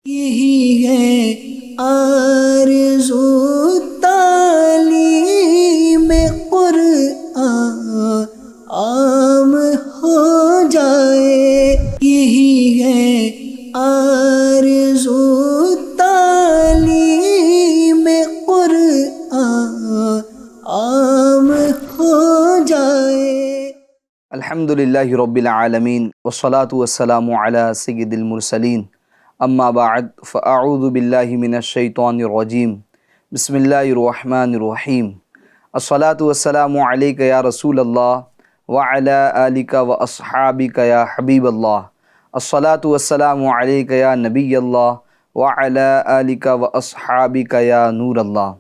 یہی ہے آرزو تعلیم قرآن عام ہو جائے، یہی ہے آرزو تعلیم قرآن عام ہو جائے۔ الحمدللہ رب العالمین والصلاة والسلام علی سید المرسلین، اما بعد فاعوذ باللہ من الشیطان الرجیم، بسم اللہ الرحمن الرحیم۔ الصلاة والسلام علیک یا رسول اللہ وعلی آلک واصحابک یا حبیب اللہ۔ الصلاة والسلام علیک یا نبی اللہ وعلی آلک واصحابک یا نور اللہ۔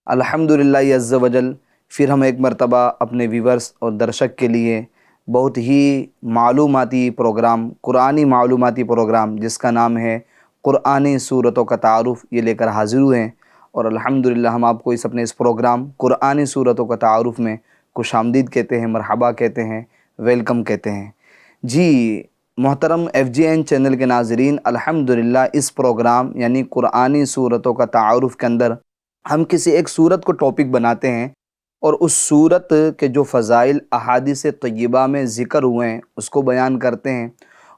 الحمدللہ عز وجل، پھر ہم ایک مرتبہ اپنے ویورز اور درشک کے لیے بہت ہی معلوماتی پروگرام، قرآنی معلوماتی پروگرام جس کا نام ہے قرآنی صورتوں کا تعارف، یہ لے کر حاضر ہوئے ہیں، اور الحمدللہ ہم آپ کو اپنے اس پروگرام قرآنی صورتوں کا تعارف میں خوش آمدید کہتے ہیں، مرحبا کہتے ہیں، ویلکم کہتے ہیں۔ جی محترم ایف جی این چینل کے ناظرین، الحمدللہ اس پروگرام یعنی قرآنی صورتوں کا تعارف کے اندر ہم کسی ایک صورت کو ٹاپک بناتے ہیں، اور اس صورت کے جو فضائل احادیث طیبہ میں ذکر ہوئے ہیں اس کو بیان کرتے ہیں۔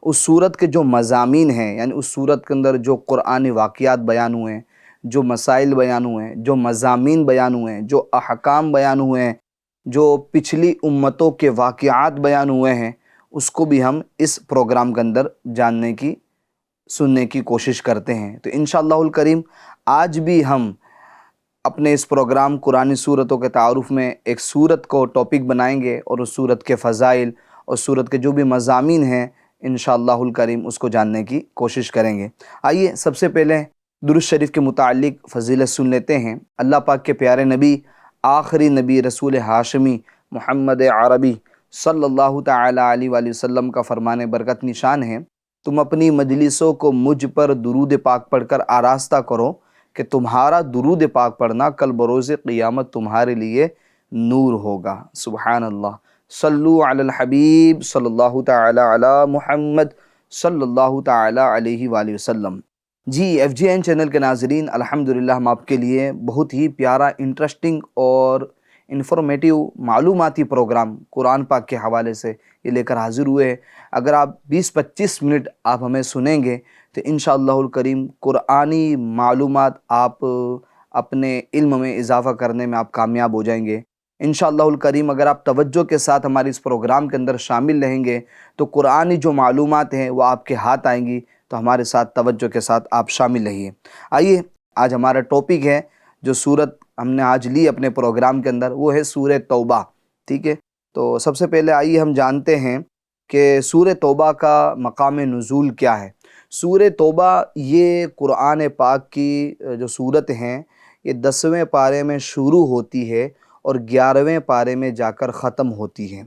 اس صورت کے جو مضامین ہیں، یعنی اس صورت کے اندر جو قرآنی واقعات بیان ہوئے ہیں، جو مسائل بیان ہوئے ہیں، جو مضامین بیان ہوئے ہیں، جو احکام بیان ہوئے ہیں، جو پچھلی امتوں کے واقعات بیان ہوئے ہیں، اس کو بھی ہم اس پروگرام کے اندر جاننے کی، سننے کی کوشش کرتے ہیں۔ تو انشاءاللہ الکریم آج بھی ہم اپنے اس پروگرام قرآنی صورتوں کے تعارف میں ایک صورت کو ٹاپک بنائیں گے، اور اس صورت کے فضائل اور صورت کے جو بھی مضامین ہیں انشاءاللہ الکریم اس کو جاننے کی کوشش کریں گے۔ آئیے سب سے پہلے درود شریف کے متعلق فضیلت سن لیتے ہیں۔ اللہ پاک کے پیارے نبی، آخری نبی، رسول ہاشمی محمد عربی صلی اللہ تعالی علیہ وآلہ وسلم کا فرمان برکت نشان ہے، تم اپنی مجلسوں کو مجھ پر درود پاک پڑھ کر آراستہ کرو کہ تمہارا درود پاک پڑھنا کل بروز قیامت تمہارے لیے نور ہوگا۔ سبحان اللہ، صلو علی الحبیب صلی اللہ تعالی علی محمد صلی اللہ تعالی علیہ وآلہ وسلم۔ جی ایف جی این چینل کے ناظرین، الحمدللہ ہم آپ کے لیے بہت ہی پیارا، انٹرسٹنگ اور انفارمیٹیو معلوماتی پروگرام قرآن پاک کے حوالے سے یہ لے کر حاضر ہوئے ہیں۔ اگر آپ 20-25 منٹ آپ ہمیں سنیں گے تو انشاءاللہ الکریم قرآنی معلومات آپ اپنے علم میں اضافہ کرنے میں آپ کامیاب ہو جائیں گے انشاءاللہ الکریم۔ اگر آپ توجہ کے ساتھ ہماری اس پروگرام کے اندر شامل رہیں گے تو قرآنی جو معلومات ہیں وہ آپ کے ہاتھ آئیں گی، تو ہمارے ساتھ توجہ کے ساتھ آپ شامل رہیے۔ آئیے آج ہمارا ٹاپک ہے، جو صورت ہم نے آج لی اپنے پروگرام کے اندر، وہ ہے سورہ توبہ، ٹھیک ہے؟ تو سب سے پہلے آئیے ہم جانتے ہیں کہ سورہ توبہ کا مقام نزول کیا ہے۔ سورہ توبہ یہ قرآن پاک کی جو صورت ہیں، یہ 10ویں پارے میں شروع ہوتی ہے اور 11ویں پارے میں جا کر ختم ہوتی ہے۔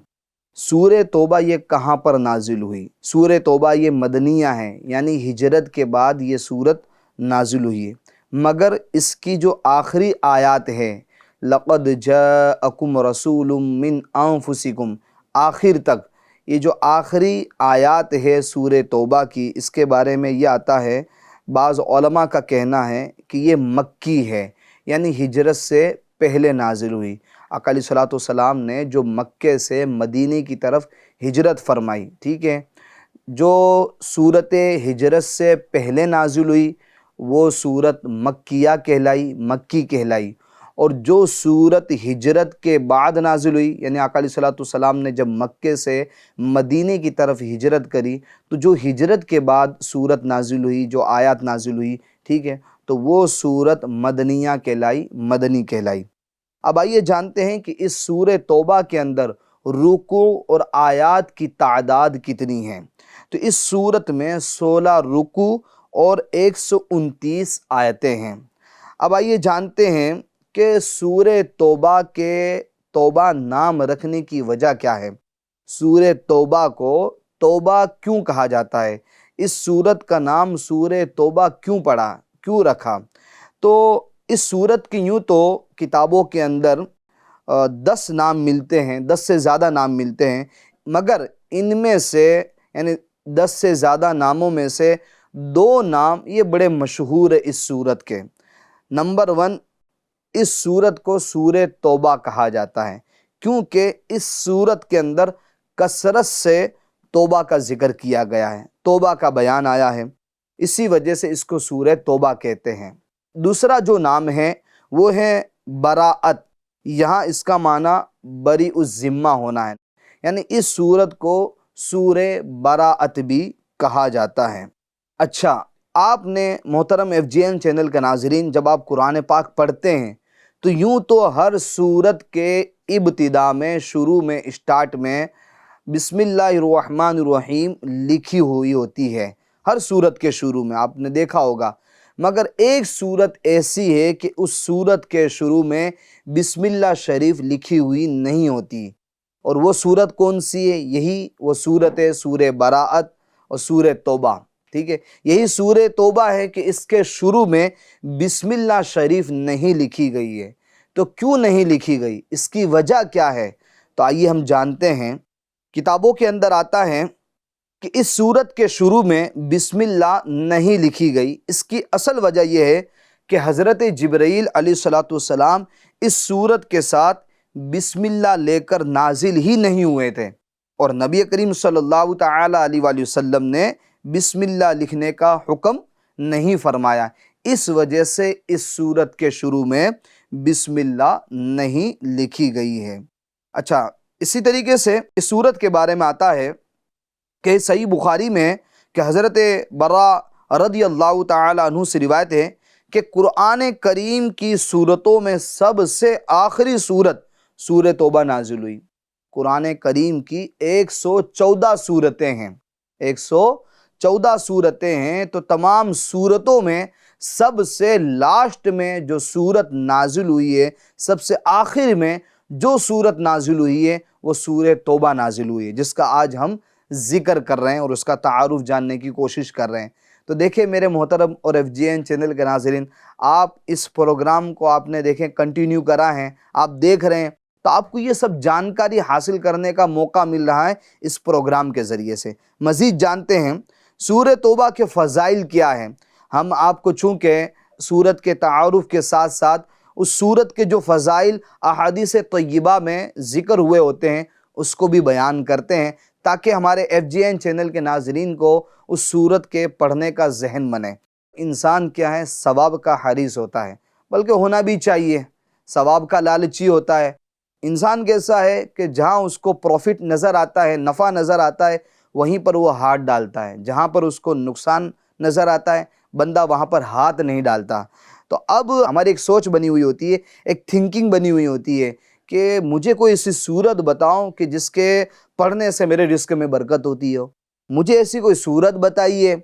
سورہ توبہ یہ کہاں پر نازل ہوئی؟ سورہ توبہ یہ مدنیہ ہے، یعنی ہجرت کے بعد یہ صورت نازل ہوئی ہے، مگر اس کی جو آخری آیات ہے، لَقَدْ جَاءَكُمْ رَسُولٌ مِّنْ أَنفُسِكُمْ، آخر تک یہ جو آخری آیات ہے سورہ توبہ کی، اس کے بارے میں یہ آتا ہے، بعض علماء کا کہنا ہے کہ یہ مکی ہے، یعنی ہجرت سے پہلے نازل ہوئی۔ آقا علیہ الصلوۃ والسلام نے جو مکے سے مدینے کی طرف ہجرت فرمائی، ٹھیک ہے، جو صورت ہجرت سے پہلے نازل ہوئی وہ صورت مکیہ کہلائی، مکی کہلائی، اور جو صورت ہجرت کے بعد نازل ہوئی، یعنی آقا علیہ الصلوۃ والسلام نے جب مکے سے مدینے کی طرف ہجرت کری تو جو ہجرت کے بعد صورت نازل ہوئی، جو آیات نازل ہوئی، ٹھیک ہے، تو وہ صورت مدنیہ کہلائی، مدنی کہلائی۔ اب آئیے جانتے ہیں کہ اس سورہ توبہ کے اندر رکوع اور آیات کی تعداد کتنی ہیں۔ تو اس صورت میں 16 رکوع اور 129 آیتیں ہیں۔ اب آئیے جانتے ہیں کہ سورہ توبہ کے توبہ نام رکھنے کی وجہ کیا ہے، سورہ توبہ کو توبہ کیوں کہا جاتا ہے، اس سورت کا نام سورہ توبہ کیوں پڑا، کیوں رکھا؟ تو اس سورت کی یوں تو کتابوں کے اندر 10 نام ملتے ہیں، 10 سے زیادہ نام ملتے ہیں، مگر ان میں سے یعنی 10 سے زیادہ ناموں میں سے دو نام یہ بڑے مشہور ہے اس سورت کے۔ نمبر 1، اس سورت کو سورہ توبہ کہا جاتا ہے کیونکہ اس سورت کے اندر کثرت سے توبہ کا ذکر کیا گیا ہے، توبہ کا بیان آیا ہے، اسی وجہ سے اس کو سورہ توبہ کہتے ہیں۔ دوسرا جو نام ہے وہ ہے براءت، یہاں اس کا معنی بری الذمہ ہونا ہے، یعنی اس سورت کو سورہ براءت بھی کہا جاتا ہے۔ اچھا، آپ نے محترم FGN چینل کے ناظرین، جب آپ قرآن پاک پڑھتے ہیں تو یوں تو ہر سورت کے ابتدا میں، شروع میں، اسٹارٹ میں بسم اللہ الرحمن الرحیم لکھی ہوئی ہوتی ہے، ہر سورت کے شروع میں آپ نے دیکھا ہوگا، مگر ایک سورت ایسی ہے کہ اس سورت کے شروع میں بسم اللہ شریف لکھی ہوئی نہیں ہوتی، اور وہ سورت کون سی ہے؟ یہی وہ سورت ہے سورہ براءت اور سورہ توبہ، ٹھیک ہے؟ یہی سورہ توبہ ہے کہ اس کے شروع میں بسم اللہ شریف نہیں لکھی گئی ہے۔ تو کیوں نہیں لکھی گئی؟ اس کی وجہ کیا ہے؟ تو آئیے ہم جانتے ہیں۔ کتابوں کے اندر آتا ہے کہ اس سورت کے شروع میں بسم اللہ نہیں لکھی گئی، اس کی اصل وجہ یہ ہے کہ حضرت جبرائیل علیہ السلام اس سورت کے ساتھ بسم اللہ لے کر نازل ہی نہیں ہوئے تھے، اور نبی کریم صلی اللہ تعالی علیہ وآلہ وسلم نے بسم اللہ لکھنے کا حکم نہیں فرمایا، اس وجہ سے اس سورت کے شروع میں بسم اللہ نہیں لکھی گئی ہے۔ اچھا، اسی طریقے سے اس سورت کے بارے میں آتا ہے کہ صحیح بخاری میں کہ حضرت برا رضی اللہ تعالی عنہ سے روایت ہے کہ قرآن کریم کی سورتوں میں سب سے آخری سورت سورہ توبہ نازل ہوئی۔ قرآن کریم کی 114 سورتیں ہیں، 114 سورتیں ہیں، تو تمام سورتوں میں سب سے لاسٹ میں جو سورت نازل ہوئی ہے، سب سے آخر میں جو سورت نازل ہوئی ہے وہ سورہ توبہ نازل ہوئی ہے، جس کا آج ہم ذکر کر رہے ہیں اور اس کا تعارف جاننے کی کوشش کر رہے ہیں۔ تو دیکھیں میرے محترم اور FGN چینل کے ناظرین، آپ اس پروگرام کو آپ نے دیکھیں کنٹینیو کرا ہے، آپ دیکھ رہے ہیں، تو آپ کو یہ سب جانکاری حاصل کرنے کا موقع مل رہا ہے اس پروگرام کے ذریعے سے۔ مزید جانتے ہیں سورہ توبہ کے فضائل کیا ہیں۔ ہم آپ کو چونکہ سورت کے تعارف کے ساتھ ساتھ اس سورت کے جو فضائل احادیث طیبہ میں ذکر ہوئے ہوتے ہیں اس کو بھی بیان کرتے ہیں، تاکہ ہمارے FGN چینل کے ناظرین کو اس سورت کے پڑھنے کا ذہن بنے۔ انسان کیا ہے؟ ثواب کا حریص ہوتا ہے، بلکہ ہونا بھی چاہیے، ثواب کا لالچی ہوتا ہے۔ انسان کیسا ہے کہ جہاں اس کو پروفٹ نظر آتا ہے، نفع نظر آتا ہے، وہیں پر وہ ہاتھ ڈالتا ہے، جہاں پر اس کو نقصان نظر آتا ہے بندہ وہاں پر ہاتھ نہیں ڈالتا۔ تو اب ہماری ایک سوچ بنی ہوئی ہوتی ہے، ایک تھنکنگ بنی ہوئی ہوتی ہے کہ مجھے کوئی ایسی سورت بتاؤ کہ جس کے پڑھنے سے میرے رزق میں برکت ہوتی ہو، مجھے ایسی کوئی سورت بتائیے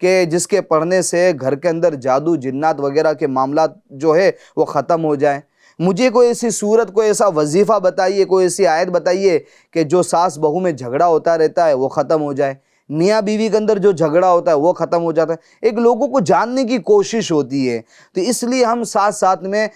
کہ جس کے پڑھنے سے گھر کے اندر جادو جنات وغیرہ کے معاملات جو ہے وہ ختم ہو جائیں، مجھے کوئی ایسی سورت، کوئی ایسا وظیفہ بتائیے، کوئی ایسی آیت بتائیے کہ جو ساس بہو میں جھگڑا ہوتا رہتا ہے وہ ختم ہو جائے، میاں بیوی کے اندر جو جھگڑا ہوتا ہے وہ ختم ہو جاتا ہے۔ ایک لوگوں کو جاننے کی کوشش ہوتی ہے، تو اس لیے ہم ساتھ ساتھ میں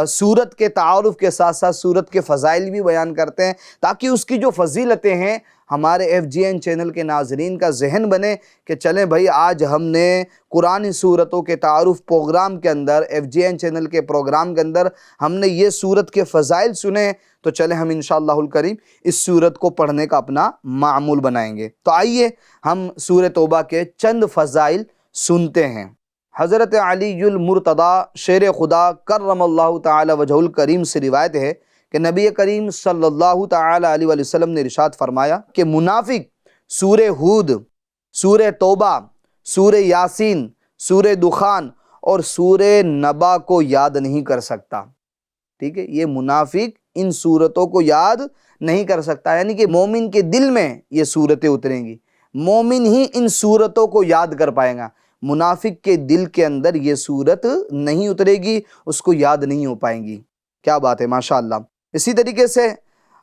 سورت کے تعارف کے ساتھ ساتھ سورت کے فضائل بھی بیان کرتے ہیں، تاکہ اس کی جو فضیلتیں ہیں ہمارے FGN چینل کے ناظرین کا ذہن بنے کہ چلیں بھائی آج ہم نے قرآن سورتوں کے تعارف پروگرام کے اندر، FGN چینل کے پروگرام کے اندر ہم نے یہ سورت کے فضائل سنے، تو چلیں ہم انشاءاللہ الکریم اس سورت کو پڑھنے کا اپنا معمول بنائیں گے۔ تو آئیے ہم سورہ توبہ کے چند فضائل سنتے ہیں۔ حضرت علی المرتضی شیر خدا کرم اللہ تعالی وجہ الکریم سے روایت ہے کہ نبی کریم صلی اللہ تعالی علیہ وآلہ وسلم نے ارشاد فرمایا کہ منافق سورہ ہود، سورہ توبہ، سورہ یاسین، سورہ دخان اور سورہ نبا کو یاد نہیں کر سکتا، ٹھیک ہے؟ یہ منافق ان سورتوں کو یاد نہیں کر سکتا، یعنی کہ مومن کے دل میں یہ سورتیں اتریں گی، مومن ہی ان سورتوں کو یاد کر پائے گا، منافق کے دل کے اندر یہ سورت نہیں اترے گی، اس کو یاد نہیں ہو پائیں گی۔ کیا بات ہے، ماشاءاللہ۔ اسی طریقے سے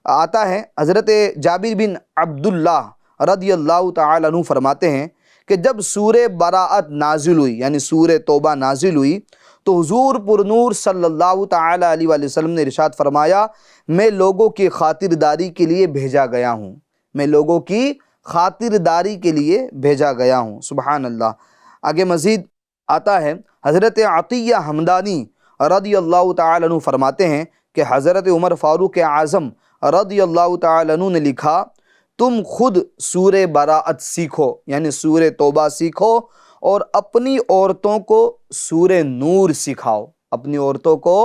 آتا ہے حضرت جابر بن عبداللہ رضی اللہ تعالی عنہ فرماتے ہیں کہ جب سورہ براءت نازل ہوئی، یعنی سورہ توبہ نازل ہوئی، تو حضور پر نور صلی اللہ تعالی علیہ وآلہ وسلم نے ارشاد فرمایا، میں لوگوں کی خاطرداری کے لیے بھیجا گیا ہوں، میں لوگوں کی خاطرداری کے لیے بھیجا گیا ہوں۔ سبحان اللہ۔ آگے مزید آتا ہے، حضرت عطیہ حمدانی رضی اللہ تعالیٰ عنہ فرماتے ہیں کہ حضرت عمر فاروق اعظم رضی اللہ تعالیٰ عنہ نے لکھا، تم خود سورہ براءت سیکھو، یعنی سورہ توبہ سیکھو، اور اپنی عورتوں کو سورہ نور سکھاؤ، اپنی عورتوں کو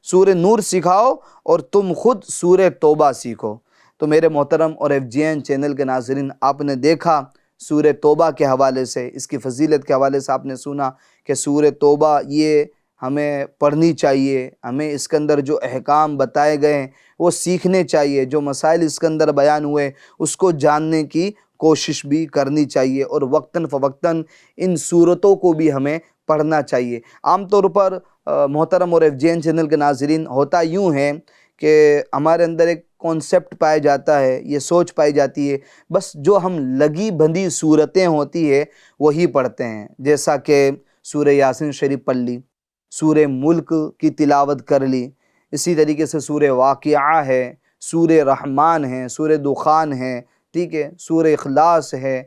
سورہ نور سکھاؤ، اور تم خود سورہ توبہ سیکھو۔ تو میرے محترم اور FGN چینل کے ناظرین، آپ نے دیکھا سورہ توبہ کے حوالے سے، اس کی فضیلت کے حوالے سے آپ نے سنا کہ سورہ توبہ یہ ہمیں پڑھنی چاہیے، ہمیں اس کے اندر جو احکام بتائے گئے ہیں وہ سیکھنے چاہیے، جو مسائل اس کے اندر بیان ہوئے اس کو جاننے کی کوشش بھی کرنی چاہیے، اور وقتاً فوقتاً ان صورتوں کو بھی ہمیں پڑھنا چاہیے۔ عام طور پر محترم اور FGN چینل کے ناظرین، ہوتا یوں ہے کہ ہمارے اندر ایک کانسیپٹ پایا جاتا ہے، یہ سوچ پائی جاتی ہے، بس جو ہم لگی بندھی صورتیں ہوتی ہے وہی پڑھتے ہیں، جیسا کہ سورہ یاسین شریف پڑھ لی، سورہ ملک کی تلاوت کر لی، اسی طریقے سے سورہ واقعہ ہے، سورہ رحمان ہے، سورہ دخان ہے، ٹھیک ہے، سورہ اخلاص ہے،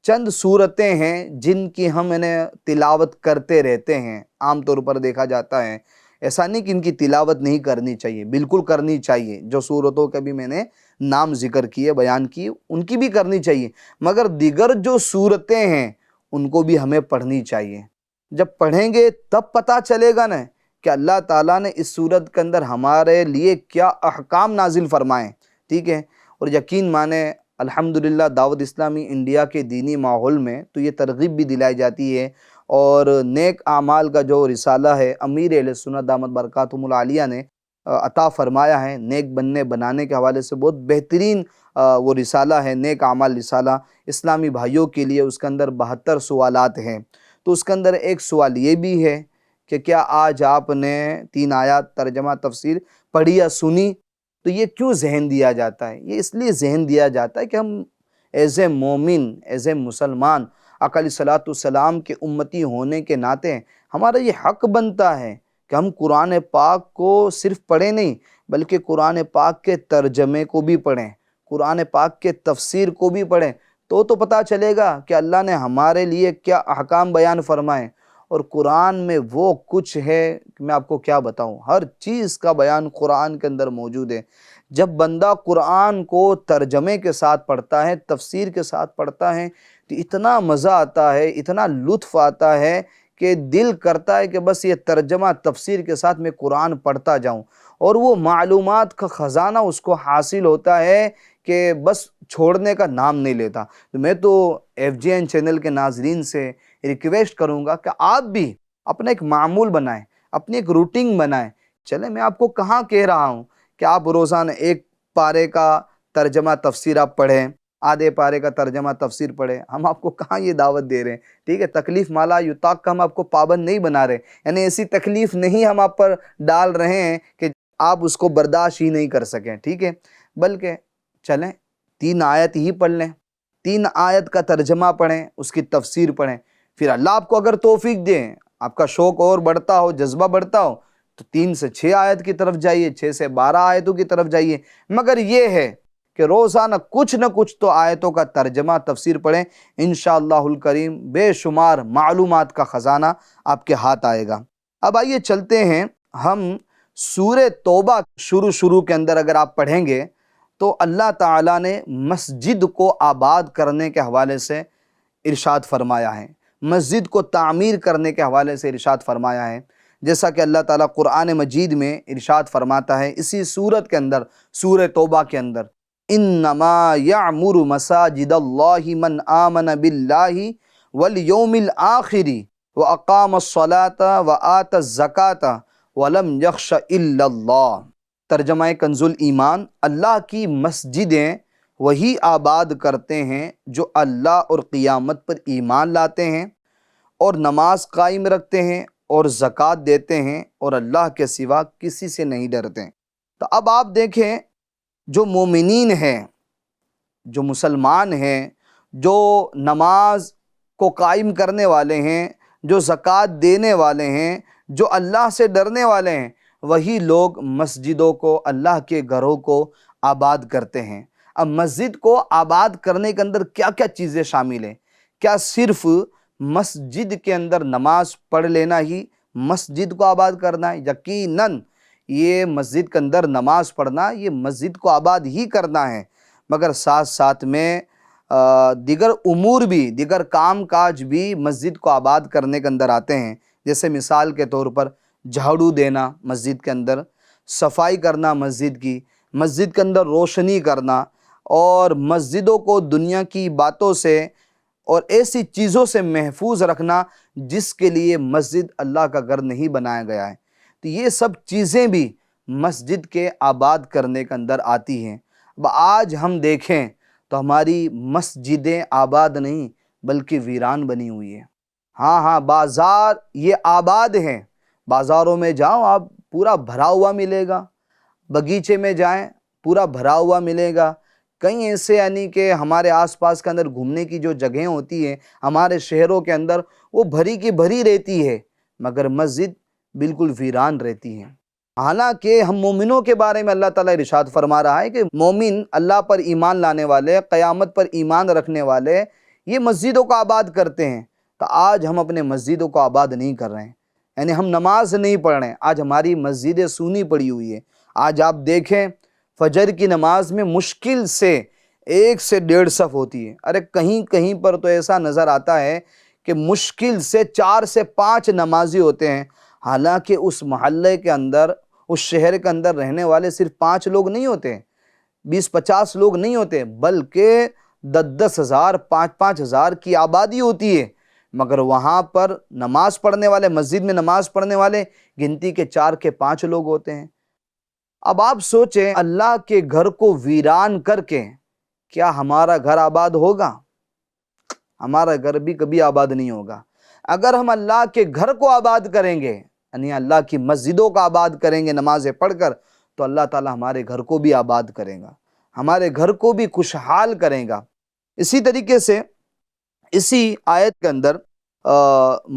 چند صورتیں ہیں جن کی ہم تلاوت کرتے رہتے ہیں، عام طور پر دیکھا جاتا ہے۔ ایسا نہیں کہ ان کی تلاوت نہیں کرنی چاہیے، بالکل کرنی چاہیے، جو صورتوں کا بھی میں نے نام ذکر کیے، بیان کیے، ان کی بھی کرنی چاہیے، مگر دیگر جو صورتیں ہیں ان کو بھی ہمیں پڑھنی چاہیے۔ جب پڑھیں گے تب پتہ چلے گا نا کہ اللہ تعالیٰ نے اس صورت کے اندر ہمارے لیے کیا احکام نازل فرمائیں، ٹھیک ہے۔ اور یقین مانیں، الحمدللہ دعوت اسلامی انڈیا کے دینی ماحول میں تو یہ ترغیب بھی دلائی جاتی ہے، اور نیک اعمال کا جو رسالہ ہے امیر اہل سنت دامت برکاتہم العالیہ نے عطا فرمایا ہے، نیک بنانے کے حوالے سے بہت بہترین وہ رسالہ ہے، نیک اعمال رسالہ، اسلامی بھائیوں کے لیے۔ اس کے اندر 72 سوالات ہیں، تو اس کے اندر ایک سوال یہ بھی ہے کہ کیا آج آپ نے 3 آیات ترجمہ تفسیر پڑھی یا سنی؟ تو یہ کیوں ذہن دیا جاتا ہے؟ یہ اس لیے ذہن دیا جاتا ہے کہ ہم ایز اے مومن، ایز اے مسلمان، آقا علیہ الصلوۃ والسلام کے امتی ہونے کے ناطے ہمارا یہ حق بنتا ہے کہ ہم قرآن پاک کو صرف پڑھیں نہیں، بلکہ قرآن پاک کے ترجمے کو بھی پڑھیں، قرآن پاک کے تفسیر کو بھی پڑھیں، تو پتہ چلے گا کہ اللہ نے ہمارے لیے کیا احکام بیان فرمائے۔ اور قرآن میں وہ کچھ ہے کہ میں آپ کو کیا بتاؤں، ہر چیز کا بیان قرآن کے اندر موجود ہے۔ جب بندہ قرآن کو ترجمے کے ساتھ پڑھتا ہے، تفسیر کے ساتھ پڑھتا ہے، تو اتنا مزہ آتا ہے، اتنا لطف آتا ہے کہ دل کرتا ہے کہ بس یہ ترجمہ تفسیر کے ساتھ میں قرآن پڑھتا جاؤں، اور وہ معلومات کا خزانہ اس کو حاصل ہوتا ہے کہ بس چھوڑنے کا نام نہیں لیتا۔ تو میں تو FGN چینل کے ناظرین سے ریکویسٹ کروں گا کہ آپ بھی اپنا ایک معمول بنائیں، اپنی ایک روٹین بنائیں۔ چلیں، میں آپ کو کہاں کہہ رہا ہوں کہ آپ روزانہ 1 پارے کا ترجمہ تفسیر آپ پڑھیں، آدھے پارے کا ترجمہ تفسیر پڑھیں، ہم آپ کو کہاں یہ دعوت دے رہے ہیں، ٹھیک ہے۔ تکلیف مالا یطاق کا ہم آپ کو پابند نہیں بنا رہے، یعنی ایسی تکلیف نہیں ہم آپ پر ڈال رہے ہیں کہ آپ اس کو برداشت ہی نہیں کر سکیں، ٹھیک ہے۔ بلکہ چلیں 3 آیت ہی پڑھ لیں، 3 آیت کا ترجمہ پڑھیں، اس کی تفسیر پڑھیں، پھر اللہ آپ کو اگر توفیق دے، آپ کا شوق اور بڑھتا ہو، جذبہ بڑھتا ہو، تو 3 سے 6 آیت کی طرف جائیے، 6 سے 12 آیتوں کی طرف جائیے، مگر یہ ہے کہ روزانہ کچھ نہ کچھ تو آیتوں کا ترجمہ تفسیر پڑھیں، انشاءاللہ الکریم بے شمار معلومات کا خزانہ آپ کے ہاتھ آئے گا۔ اب آئیے چلتے ہیں، ہم سورہ توبہ شروع کے اندر اگر آپ پڑھیں گے تو اللہ تعالیٰ نے مسجد کو آباد کرنے کے حوالے سے ارشاد فرمایا ہے، مسجد کو تعمیر کرنے کے حوالے سے ارشاد فرمایا ہے، جیسا کہ اللہ تعالیٰ قرآن مجید میں ارشاد فرماتا ہے اسی سورت کے اندر، سورہ توبہ کے اندر، انما یعمر مساجد اللہ من آمن باللہ والیوم الآخر واقام الصلاة وآت الزکاة ولم یخش الا اللہ۔ ترجمہ کنز الایمان، اللہ کی مسجدیں وہی آباد کرتے ہیں جو اللہ اور قیامت پر ایمان لاتے ہیں، اور نماز قائم رکھتے ہیں اور زکوٰۃ دیتے ہیں، اور اللہ کے سوا کسی سے نہیں ڈرتے۔ تو اب آپ دیکھیں، جو مومنین ہیں، جو مسلمان ہیں، جو نماز کو قائم کرنے والے ہیں، جو زکوٰۃ دینے والے ہیں، جو اللہ سے ڈرنے والے ہیں، وہی لوگ مسجدوں کو، اللہ کے گھروں کو آباد کرتے ہیں۔ اب مسجد کو آباد کرنے کے اندر کیا کیا چیزیں شامل ہیں؟ کیا صرف مسجد کے اندر نماز پڑھ لینا ہی مسجد کو آباد کرنا ہے؟ یقیناً یہ مسجد کے اندر نماز پڑھنا یہ مسجد کو آباد ہی کرنا ہے، مگر ساتھ ساتھ میں دیگر امور بھی، دیگر کام کاج بھی مسجد کو آباد کرنے کے اندر آتے ہیں۔ جیسے مثال کے طور پر جھاڑو دینا مسجد کے اندر، صفائی کرنا مسجد کی، مسجد کے اندر روشنی کرنا، اور مسجدوں کو دنیا کی باتوں سے اور ایسی چیزوں سے محفوظ رکھنا جس کے لیے مسجد اللہ کا گھر نہیں بنایا گیا ہے۔ تو یہ سب چیزیں بھی مسجد کے آباد کرنے کے اندر آتی ہیں۔ اب آج ہم دیکھیں تو ہماری مسجدیں آباد نہیں بلکہ ویران بنی ہوئی ہیں۔ ہاں بازار یہ آباد ہیں، بازاروں میں جاؤ آپ پورا بھرا ہوا ملے گا، بغیچے میں جائیں پورا بھرا ہوا ملے گا، کہیں ایسے یعنی کہ ہمارے آس پاس کے اندر گھومنے کی جو جگہیں ہوتی ہیں ہمارے شہروں کے اندر وہ بھری کی بھری رہتی ہے، مگر مسجد بالکل ویران رہتی ہے۔ حالانکہ ہم مومنوں کے بارے میں اللہ تعالیٰ ارشاد فرما رہا ہے کہ مومن اللہ پر ایمان لانے والے، قیامت پر ایمان رکھنے والے یہ مسجدوں کو آباد کرتے ہیں۔ تو آج ہم اپنے مسجدوں کو آباد نہیں کر رہے ہیں، یعنی ہم نماز نہیں پڑھ رہے ہیں، آج ہماری مسجدیں سونی پڑی ہوئی ہیں۔ آج آپ دیکھیں فجر کی نماز میں مشکل سے 1 سے 1.5 صف ہوتی ہے، ارے کہیں کہیں پر تو ایسا نظر آتا ہے کہ مشکل سے 4 سے 5 نمازی ہوتے ہیں، حالانکہ اس محلے کے اندر، اس شہر کے اندر رہنے والے صرف 5 لوگ نہیں ہوتے، 20-50 لوگ نہیں ہوتے، بلکہ 10-10 ہزار، 5-5 ہزار کی آبادی ہوتی ہے، مگر وہاں پر نماز پڑھنے والے، مسجد میں نماز پڑھنے والے گنتی کے 4 کے 5 لوگ ہوتے ہیں۔ اب آپ سوچیں اللہ کے گھر کو ویران کر کے کیا ہمارا گھر آباد ہوگا؟ ہمارا گھر بھی کبھی آباد نہیں ہوگا۔ اگر ہم اللہ کے گھر کو آباد کریں گے، یعنی اللہ کی مسجدوں کو آباد کریں گے نمازیں پڑھ کر، تو اللہ تعالیٰ ہمارے گھر کو بھی آباد کرے گا، ہمارے گھر کو بھی خوشحال کرے گا۔ اسی طریقے سے اسی آیت کے اندر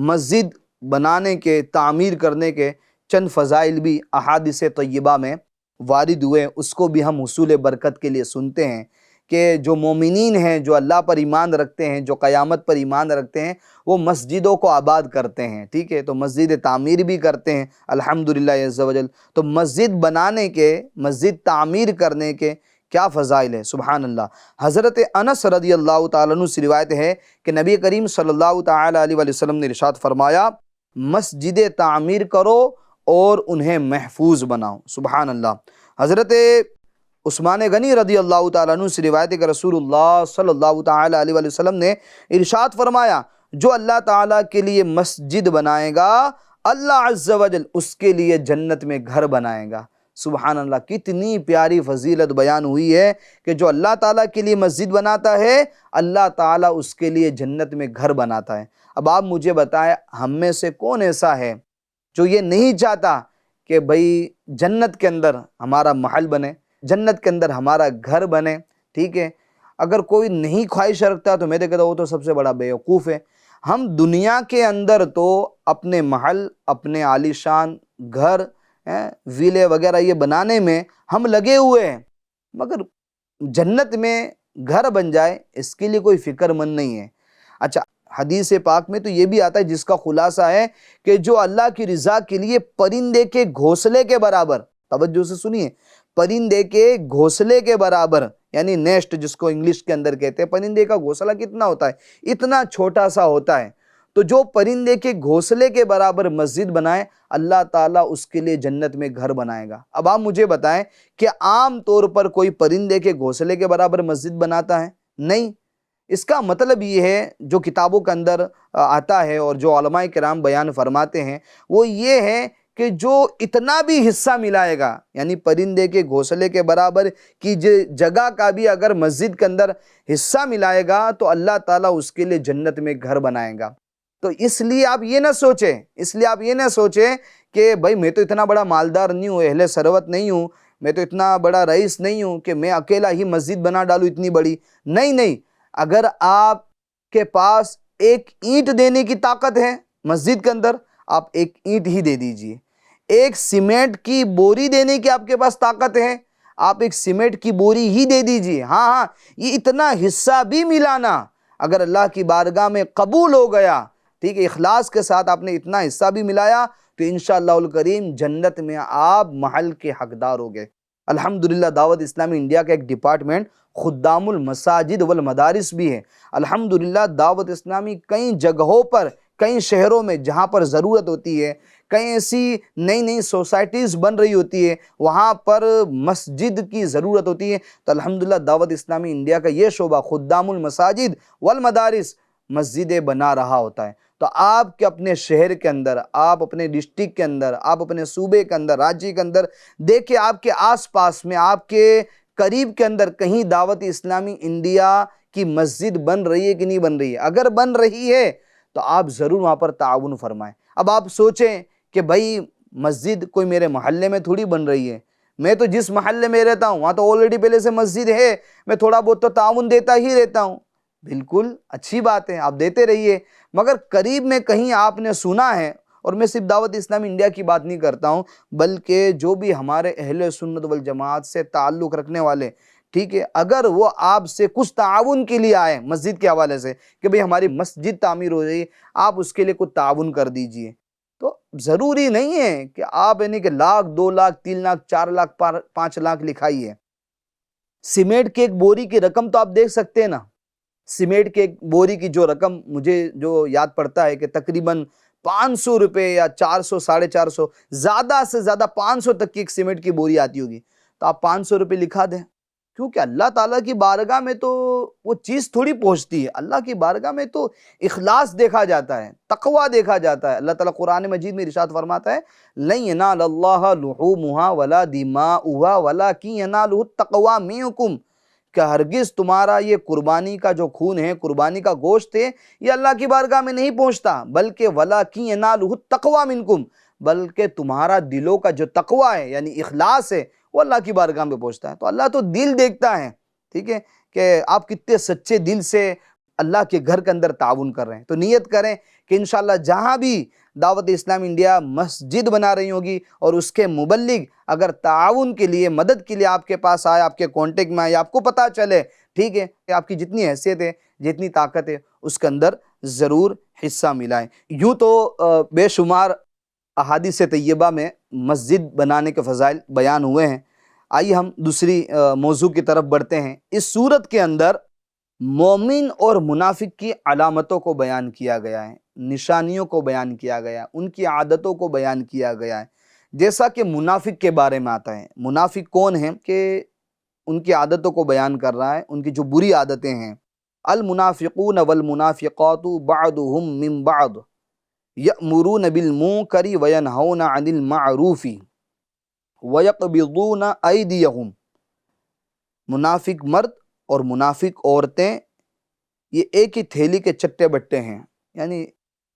مسجد بنانے کے، تعمیر کرنے کے چند فضائل بھی احادیث طیبہ میں وارد ہوئے، اس کو بھی ہم حصول برکت کے لیے سنتے ہیں کہ جو مومنین ہیں، جو اللہ پر ایمان رکھتے ہیں، جو قیامت پر ایمان رکھتے ہیں، وہ مسجدوں کو آباد کرتے ہیں، ٹھیک ہے، تو مسجد تعمیر بھی کرتے ہیں الحمدللہ عز و جل۔ تو مسجد بنانے کے، مسجد تعمیر کرنے کے کیا فضائل ہے، سبحان اللہ۔ حضرت انس رضی اللہ تعالیٰ عنہ سے روایت ہے کہ نبی کریم صلی اللہ تعالیٰ علیہ وسلم نے ارشاد فرمایا، مسجد تعمیر کرو اور انہیں محفوظ بناؤ، سبحان اللہ۔ حضرت عثمان غنی رضی اللہ تعالیٰ عنہ سے روایت ہے کہ رسول اللہ صلی اللہ تعالیٰ علیہ وسلم نے ارشاد فرمایا، جو اللہ تعالیٰ کے لیے مسجد بنائے گا اللہ عز و جل اس کے لیے جنت میں گھر بنائے گا، سبحان اللہ۔ کتنی پیاری فضیلت بیان ہوئی ہے کہ جو اللہ تعالیٰ کے لیے مسجد بناتا ہے اللہ تعالیٰ اس کے لیے جنت میں گھر بناتا ہے۔ اب آپ مجھے بتائیں ہم میں سے کون ایسا ہے جو یہ نہیں چاہتا کہ بھئی جنت کے اندر ہمارا محل بنے، جنت کے اندر ہمارا گھر بنے، ٹھیک ہے؟ اگر کوئی نہیں خواہش رکھتا تو میں تو کہتا ہوں وہ تو سب سے بڑا بیوقوف ہے۔ ہم دنیا کے اندر تو اپنے محل، اپنے عالیشان گھر، ویلے وغیرہ یہ بنانے میں ہم لگے ہوئے ہیں، مگر جنت میں گھر بن جائے اس کے لیے کوئی فکر مند نہیں ہے۔ اچھا، حدیث پاک میں تو یہ بھی آتا ہے جس کا خلاصہ ہے کہ جو اللہ کی رضا کے لیے پرندے کے گھونسلے کے برابر، توجہ سے سنیے، پرندے کے گھونسلے کے برابر، یعنی نیسٹ جس کو انگلش کے اندر کہتے ہیں، پرندے کا گھونسلہ کتنا ہوتا ہے؟ اتنا چھوٹا سا ہوتا ہے، تو جو پرندے کے گھونسلے کے برابر مسجد بنائے اللہ تعالیٰ اس کے لیے جنت میں گھر بنائے گا۔ اب آپ مجھے بتائیں کہ عام طور پر کوئی پرندے کے گھونسلے کے برابر مسجد بناتا ہے؟ نہیں۔ اس کا مطلب یہ ہے جو کتابوں کے اندر آتا ہے اور جو علماء کرام بیان فرماتے ہیں وہ یہ ہے کہ جو اتنا بھی حصہ ملائے گا، یعنی پرندے کے گھونسلے کے برابر کی جگہ کا بھی اگر مسجد کے اندر حصہ ملائے گا تو اللہ تعالیٰ اس کے لیے جنت میں گھر بنائے گا۔ تو اس لیے آپ یہ نہ سوچیں کہ بھائی میں تو اتنا بڑا مالدار نہیں ہوں، اہل ثروت نہیں ہوں، میں تو اتنا بڑا رئیس نہیں ہوں کہ میں اکیلا ہی مسجد بنا ڈالوں اتنی بڑی۔ نہیں، اگر آپ کے پاس ایک اینٹ دینے کی طاقت ہے مسجد کے اندر، آپ ایک اینٹ ہی دے دیجئے۔ ایک سیمنٹ کی بوری دینے کی آپ کے پاس طاقت ہے، آپ ایک سیمنٹ کی بوری ہی دے دیجئے۔ ہاں، یہ اتنا حصہ بھی ملانا اگر اللہ کی بارگاہ میں قبول ہو گیا، ٹھیک ہے، اخلاص کے ساتھ آپ نے اتنا حصہ بھی ملایا، تو انشاءاللہ الکریم جنت میں آپ محل کے حقدار ہو گئے۔ الحمدللہ دعوت اسلامی انڈیا کا ایک ڈپارٹمنٹ خدام المساجد والمدارس بھی ہے۔ الحمدللہ دعوت اسلامی کئی جگہوں پر، کئی شہروں میں جہاں پر ضرورت ہوتی ہے، کئی ایسی نئی نئی سوسائٹیز بن رہی ہوتی ہے، وہاں پر مسجد کی ضرورت ہوتی ہے، تو الحمدللہ دعوت اسلامی انڈیا کا یہ شعبہ خدام المساجد والمدارس مسجدیں بنا رہا ہوتا ہے۔ تو آپ کے اپنے شہر کے اندر، آپ اپنے ڈسٹرکٹ کے اندر، آپ اپنے صوبے کے اندر، راجیہ کے اندر دیکھیں، آپ کے آس پاس میں، آپ کے قریب کے اندر کہیں دعوت اسلامی انڈیا کی مسجد بن رہی ہے کہ نہیں بن رہی ہے؟ اگر بن رہی ہے تو آپ ضرور وہاں پر تعاون فرمائیں۔ اب آپ سوچیں کہ بھائی مسجد کوئی میرے محلے میں تھوڑی بن رہی ہے، میں تو جس محلے میں رہتا ہوں وہاں تو آلریڈی پہلے سے مسجد ہے، میں تھوڑا بہت تو تعاون دیتا ہی رہتا ہوں۔ بالکل اچھی بات ہے، آپ دیتے رہیے، مگر قریب میں کہیں آپ نے سنا ہے، اور میں صرف دعوت اسلامی انڈیا کی بات نہیں کرتا ہوں، بلکہ جو بھی ہمارے اہل سنت والجماعت سے تعلق رکھنے والے، ٹھیک ہے، اگر وہ آپ سے کچھ تعاون کے لیے آئے مسجد کے حوالے سے کہ بھئی ہماری مسجد تعمیر ہو رہی ہے، آپ اس کے لیے کچھ تعاون کر دیجئے، تو ضروری نہیں ہے کہ آپ یعنی کہ لاکھ، 2 لاکھ، 3 لاکھ، 4 لاکھ، 5 لاکھ لکھائیے۔ سیمنٹ کی ایک بوری کی رقم تو آپ دیکھ سکتے ہیں نا، سیمنٹ کے ایک بوری کی جو رقم مجھے جو یاد پڑتا ہے کہ تقریباً 500 روپے یا 400، 450، زیادہ سے زیادہ 500 تک کی ایک سیمنٹ کی بوری آتی ہوگی، تو آپ 500 روپے لکھا دیں، کیونکہ اللہ تعالیٰ کی بارگاہ میں تو وہ چیز تھوڑی پہنچتی ہے، اللہ کی بارگاہ میں تو اخلاص دیکھا جاتا ہے، تقوی دیکھا جاتا ہے۔ اللہ تعالیٰ قرآن مجید میں ارشاد فرماتا ہے لَن يَنَالَ اللَّهَ لُحُومُهَا وَلَا دِمَاؤُهَا وَلَكِنْ يَنَالُهُ التَّقْوَىٰ مِنكُمْ، کہ ہرگز تمہارا یہ قربانی کا جو خون ہے، قربانی کا گوشت ہے، یہ اللہ کی بارگاہ میں نہیں پہنچتا، بلکہ وَلَكِنْ يَنَالُهُ التَّقْوَىٰ مِنكُمْ، بلکہ تمہارا دلوں کا جو تقوی ہے یعنی اخلاص ہے وہ اللہ کی بارگاہ میں پہنچتا ہے۔ تو اللہ تو دل دیکھتا ہے، ٹھیک ہے، کہ آپ کتنے سچے دل سے اللہ کے گھر کے اندر تعاون کر رہے ہیں۔ تو نیت کریں کہ انشاءاللہ جہاں بھی دعوت اسلام انڈیا مسجد بنا رہی ہوگی اور اس کے مبلغ اگر تعاون کے لیے، مدد کے لیے آپ کے پاس آئے، آپ کے کانٹیکٹ میں آئے، آپ کو پتہ چلے، ٹھیک ہے، کہ آپ کی جتنی حیثیت ہے، جتنی طاقت ہے، اس کے اندر ضرور حصہ ملائیں۔ یوں تو بے شمار احادیث طیبہ میں مسجد بنانے کے فضائل بیان ہوئے ہیں۔ آئیے ہم دوسری موضوع کی طرف بڑھتے ہیں۔ اس سورت کے اندر مومن اور منافق کی علامتوں کو بیان کیا گیا ہے، نشانیوں کو بیان کیا گیا ہے، ان کی عادتوں کو بیان کیا گیا ہے۔ جیسا کہ منافق کے بارے میں آتا ہے، منافق کون ہیں کہ ان کی عادتوں کو بیان کر رہا ہے، ان کی جو بری عادتیں ہیں۔ المنافقون والمنافقات بعضهم من بعض یأمرون بالمنکر وینہون عن المعروف وَيَقْبِضُونَ أَيْدِيَهُمْ، منافق مرد اور منافق عورتیں یہ ایک ہی تھیلی کے چٹے بٹے ہیں، یعنی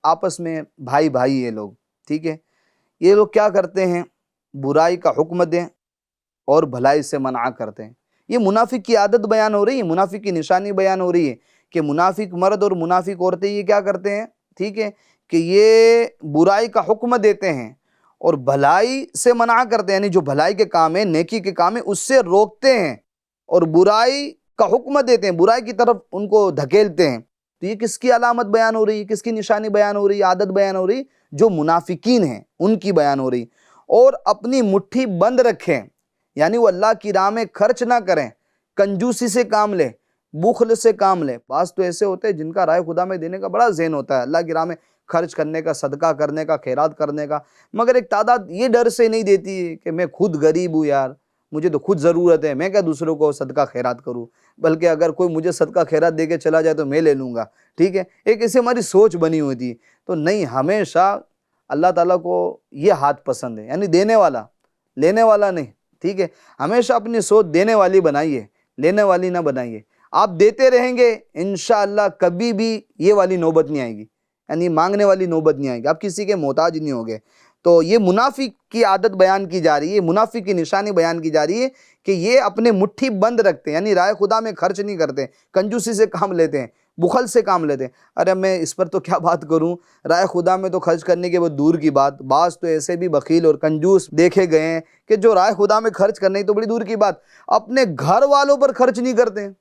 آپس میں بھائی بھائی یہ لوگ، ٹھیک ہے، یہ لوگ کیا کرتے ہیں؟ برائی کا حکم دیں اور بھلائی سے منع کرتے ہیں۔ یہ منافق کی عادت بیان ہو رہی ہے، منافق کی نشانی بیان ہو رہی ہے کہ منافق مرد اور منافق عورتیں یہ کیا کرتے ہیں، ٹھیک ہے، کہ یہ برائی کا حکم دیتے ہیں اور بھلائی سے منع کرتے ہیں، یعنی جو بھلائی کے کام ہیں، نیکی کے کام ہیں، اس سے روکتے ہیں اور برائی کا حکم دیتے ہیں، برائی کی طرف ان کو دھکیلتے ہیں۔ تو یہ کس کی علامت بیان ہو رہی ہے، کس کی نشانی بیان ہو رہی ہے، عادت بیان ہو رہی ہے؟ جو منافقین ہیں ان کی بیان ہو رہی ہے۔ اور اپنی مٹھی بند رکھیں، یعنی وہ اللہ کی راہ میں خرچ نہ کریں، کنجوسی سے کام لیں، بخل سے کام لیں۔ بعض تو ایسے ہوتے ہیں جن کا رائے خدا میں دینے کا بڑا ذہن ہوتا ہے، اللہ کی راہ میں خرچ کرنے کا، صدقہ کرنے کا، خیرات کرنے کا، مگر ایک تعداد یہ ڈر سے نہیں دیتی کہ میں خود غریب ہوں یار، مجھے تو خود ضرورت ہے، میں کیا دوسروں کو صدقہ خیرات کروں، بلکہ اگر کوئی مجھے صدقہ خیرات دے کے چلا جائے تو میں لے لوں گا، ٹھیک ہے، ایک ایسی ہماری سوچ بنی ہوئی تھی۔ تو نہیں، ہمیشہ اللہ تعالیٰ کو یہ ہاتھ پسند ہے، یعنی دینے والا، لینے والا نہیں، ٹھیک ہے، ہمیشہ اپنی سوچ دینے والی بنائیے، لینے والی نہ بنائیے۔ آپ دیتے رہیں گے انشاءاللہ کبھی بھی یہ والی نوبت نہیں آئے گی، یعنی مانگنے والی نوبت نہیں آئے گی، آپ کسی کے محتاج نہیں ہوگے۔ تو یہ منافق کی عادت بیان کی جا رہی ہے، منافق کی نشانی بیان کی جا رہی ہے کہ یہ اپنے مٹھی بند رکھتے ہیں، یعنی رائے خدا میں خرچ نہیں کرتے، کنجوسی سے کام لیتے ہیں، بخل سے کام لیتے ہیں۔ ارے میں اس پر تو کیا بات کروں، رائے خدا میں تو خرچ کرنے کے بعد دور کی بات، بعض تو ایسے بھی بخیل اور کنجوس دیکھے گئے ہیں کہ جو رائے خدا میں خرچ کرنے تو بڑی دور کی بات، اپنے گھر والوں پر خرچ نہیں کرتے ہیں،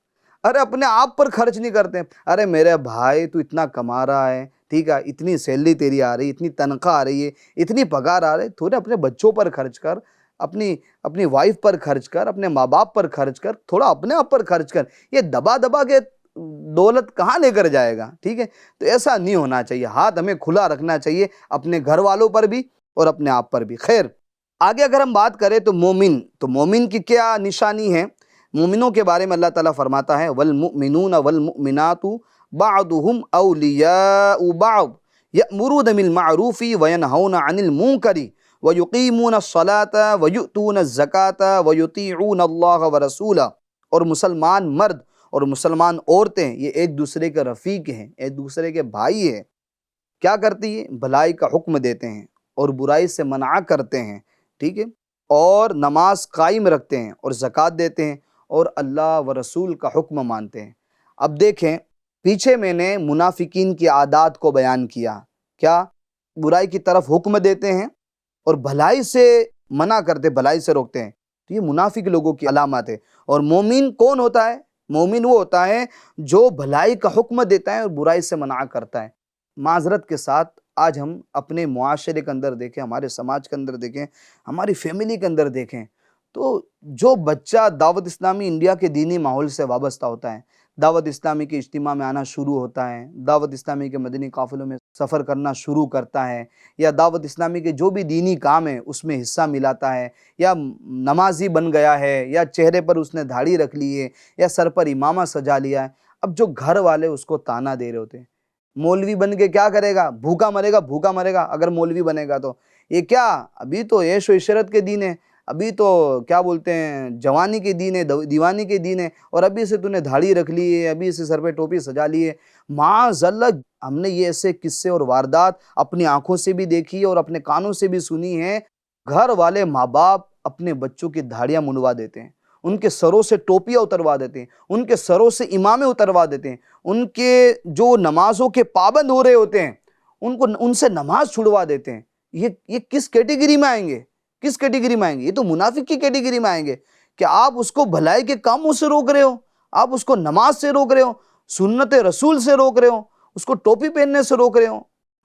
ارے اپنے آپ پر خرچ نہیں کرتے ہیں. ارے میرے بھائی تو اتنا کما رہا ہے، ٹھیک ہے، اتنی سیلری تیری آ رہی ہے، اتنی تنخواہ آ رہی ہے، اتنی پگار آ رہی ہے، تھوڑے اپنے بچوں پر خرچ کر، اپنی وائف پر خرچ کر، اپنے ماں باپ پر خرچ کر، تھوڑا اپنے آپ پر خرچ کر. یہ دبا دبا کے دولت کہاں لے کر جائے گا؟ ٹھیک ہے، تو ایسا نہیں ہونا چاہیے. ہاتھ ہمیں کھلا رکھنا چاہیے اپنے گھر والوں پر بھی اور اپنے آپ پر بھی. خیر، آگے اگر ہم بات کریں تو مومن کی کیا نشانی ہے؟ مومنوں کے بارے میں اللہ تعالیٰ فرماتا ہے والمؤمنون والمؤمنات بعضهم اولیاء بعض یأمرون بالمعروف وینہون عن المنکر ویقیمون الصلاة ویؤتون الزکاة ویطیعون اللہ ورسولہ. اور مسلمان مرد اور مسلمان عورتیں یہ ایک دوسرے کے رفیق ہیں، ایک دوسرے کے بھائی ہیں. کیا کرتی ہیں؟ بھلائی کا حکم دیتے ہیں اور برائی سے منع کرتے ہیں، ٹھیک ہے، اور نماز قائم رکھتے ہیں اور زکوٰۃ دیتے ہیں اور اللہ و رسول کا حکم مانتے ہیں. اب دیکھیں، پیچھے میں نے منافقین کی عادات کو بیان کیا. کیا؟ برائی کی طرف حکم دیتے ہیں اور بھلائی سے منع کرتے، بھلائی سے روکتے ہیں. تو یہ منافق لوگوں کی علامات ہے. اور مومن کون ہوتا ہے؟ مومن وہ ہوتا ہے جو بھلائی کا حکم دیتا ہے اور برائی سے منع کرتا ہے. معذرت کے ساتھ آج ہم اپنے معاشرے کے اندر دیکھیں، ہمارے سماج کے اندر دیکھیں، ہماری فیملی کے اندر دیکھیں، تو جو بچہ دعوت اسلامی انڈیا کے دینی ماحول سے وابستہ ہوتا ہے، دعوت اسلامی کے اجتماع میں آنا شروع ہوتا ہے، دعوت اسلامی کے مدنی قافلوں میں سفر کرنا شروع کرتا ہے، یا دعوت اسلامی کے جو بھی دینی کام ہے اس میں حصہ ملاتا ہے، یا نمازی بن گیا ہے، یا چہرے پر اس نے دھاڑی رکھ لی ہے، یا سر پر امامہ سجا لیا ہے. اب جو گھر والے اس کو تانا دے رہے ہوتے ہیں، مولوی بن کے کیا کرے گا؟ بھوکا مرے گا، بھوکا مرے گا اگر مولوی بنے گا تو. یہ کیا؟ ابھی تو عیش و عشرت کے دین ہے، ابھی تو کیا بولتے ہیں جوانی کے دین ہے، دیوانی کے دین ہے، اور ابھی سے تو نے دھاڑی رکھ لی ہے، ابھی سے سر پہ ٹوپی سجا لی ہے. معاذ اللہ، ہم نے یہ ایسے قصے اور واردات اپنی آنکھوں سے بھی دیکھی ہے اور اپنے کانوں سے بھی سنی ہے. گھر والے ماں باپ اپنے بچوں کی دھاڑیاں منڈوا دیتے ہیں، ان کے سروں سے ٹوپیاں اتروا دیتے ہیں، ان کے سروں سے امامے اتروا دیتے ہیں، ان کے جو نمازوں کے پابند ہو رہے ہوتے ہیں ان سے نماز چھڑوا دیتے ہیں. یہ کس کیٹیگری میں آئیں گے؟ کس کیٹیگری میں آئیں گے؟ یہ تو منافق کی کیٹیگری میں آئیں گے کہ آپ اس کو بھلائی کے کاموں سے روک رہے ہو، آپ اس کو نماز سے روک رہے ہو، سنت رسول سے روک رہے ہو، اس کو ٹوپی پہننے سے روک رہے ہو،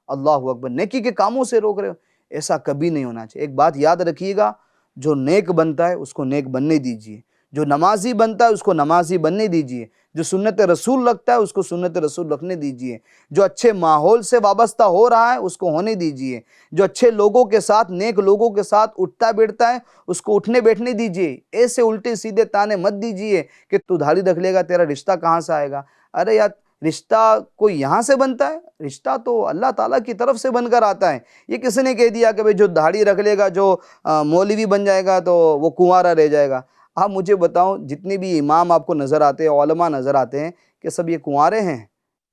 اللہ اکبر، نیکی کے کاموں سے روک رہے ہو. ایسا کبھی نہیں ہونا چاہیے. ایک بات یاد رکھیے گا، جو نیک بنتا ہے اس کو نیک بننے دیجیے، جو نمازی بنتا ہے اس کو نمازی بننے دیجیے، جو سنت رسول رکھتا ہے اس کو سنت رسول رکھنے دیجیے، جو اچھے ماحول سے وابستہ ہو رہا ہے اس کو ہونے دیجیے، جو اچھے لوگوں کے ساتھ، نیک لوگوں کے ساتھ اٹھتا بیٹھتا ہے اس کو اٹھنے بیٹھنے دیجیے. ایسے الٹے سیدھے تانے مت دیجیے کہ تو دھاڑی رکھ لے گا تیرا رشتہ کہاں سے آئے گا. ارے یار، رشتہ کوئی یہاں سے بنتا ہے؟ رشتہ تو اللہ تعالیٰ کی طرف سے بن کر آتا ہے. یہ کس نے کہہ دیا کہ بھئی جو دھاڑی رکھ لے گا، جو مولوی بن جائے گا تو وہ کنوارا رہ جائے گا؟ آپ مجھے بتاؤ، جتنے بھی امام آپ کو نظر آتے ہیں، علماء نظر آتے ہیں، کہ سب یہ کنوارے ہیں؟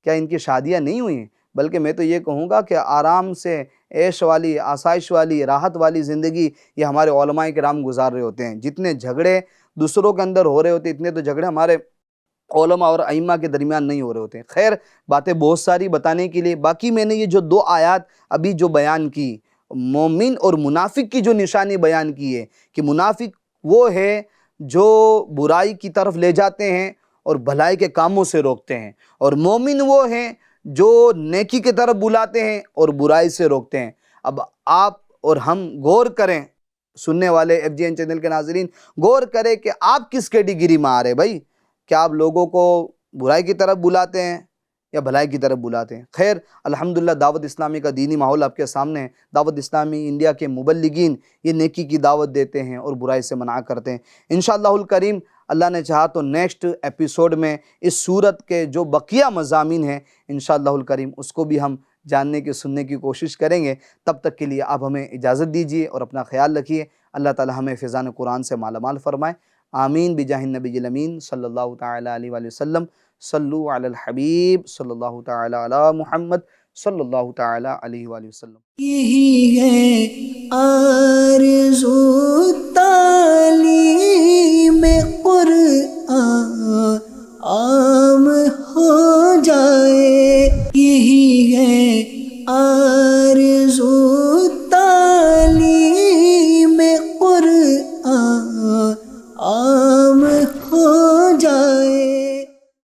کیا ان کی شادیاں نہیں ہوئی ہیں؟ بلکہ میں تو یہ کہوں گا کہ آرام سے عیش والی، آسائش والی، راحت والی زندگی یہ ہمارے علماء کرام گزار رہے ہوتے ہیں. جتنے جھگڑے دوسروں کے اندر ہو رہے ہوتے ہیں، اتنے تو جھگڑے ہمارے علماء اور ائمہ کے درمیان نہیں ہو رہے ہوتے ہیں. خیر، باتیں بہت ساری بتانے کے لیے، باقی میں نے یہ جو 2 آیات ابھی جو بیان کی، مومن اور منافق کی جو نشانی بیان کی ہے، کہ منافق وہ ہے جو برائی کی طرف لے جاتے ہیں اور بھلائی کے کاموں سے روکتے ہیں، اور مومن وہ ہیں جو نیکی کی طرف بلاتے ہیں اور برائی سے روکتے ہیں. اب آپ اور ہم غور کریں، سننے والے ایف جی این چینل کے ناظرین غور کریں کہ آپ کس کیٹیگری میں آ رہے بھائی. کیا آپ لوگوں کو برائی کی طرف بلاتے ہیں یا بھلائی کی طرف بلاتے ہیں؟ خیر، الحمدللہ دعوت اسلامی کا دینی ماحول آپ کے سامنے ہے. دعوت اسلامی انڈیا کے مبلغین یہ نیکی کی دعوت دیتے ہیں اور برائی سے منع کرتے ہیں. انشاءاللہ الکریم، اللہ نے چاہا تو نیکسٹ ایپیسوڈ میں اس سورت کے جو بقیہ مضامین ہیں انشاءاللہ الکریم اس کو بھی ہم جاننے کی، سننے کی کوشش کریں گے. تب تک کے لیے آپ ہمیں اجازت دیجیے اور اپنا خیال رکھیے. اللہ تعالی ہمیں فیضان قرآن سے مالا مال فرمائے. آمین بجاہ النبی الامین صلی اللہ تعالی علیہ وآلہ وسلم. صلو علی الحبیب صلی اللہ تعالی علی محمد صلی اللہ تعالی علیہ وآلہ وسلم. یہی ہے آرزو تعلیم قرآن عام ہو جائے، یہی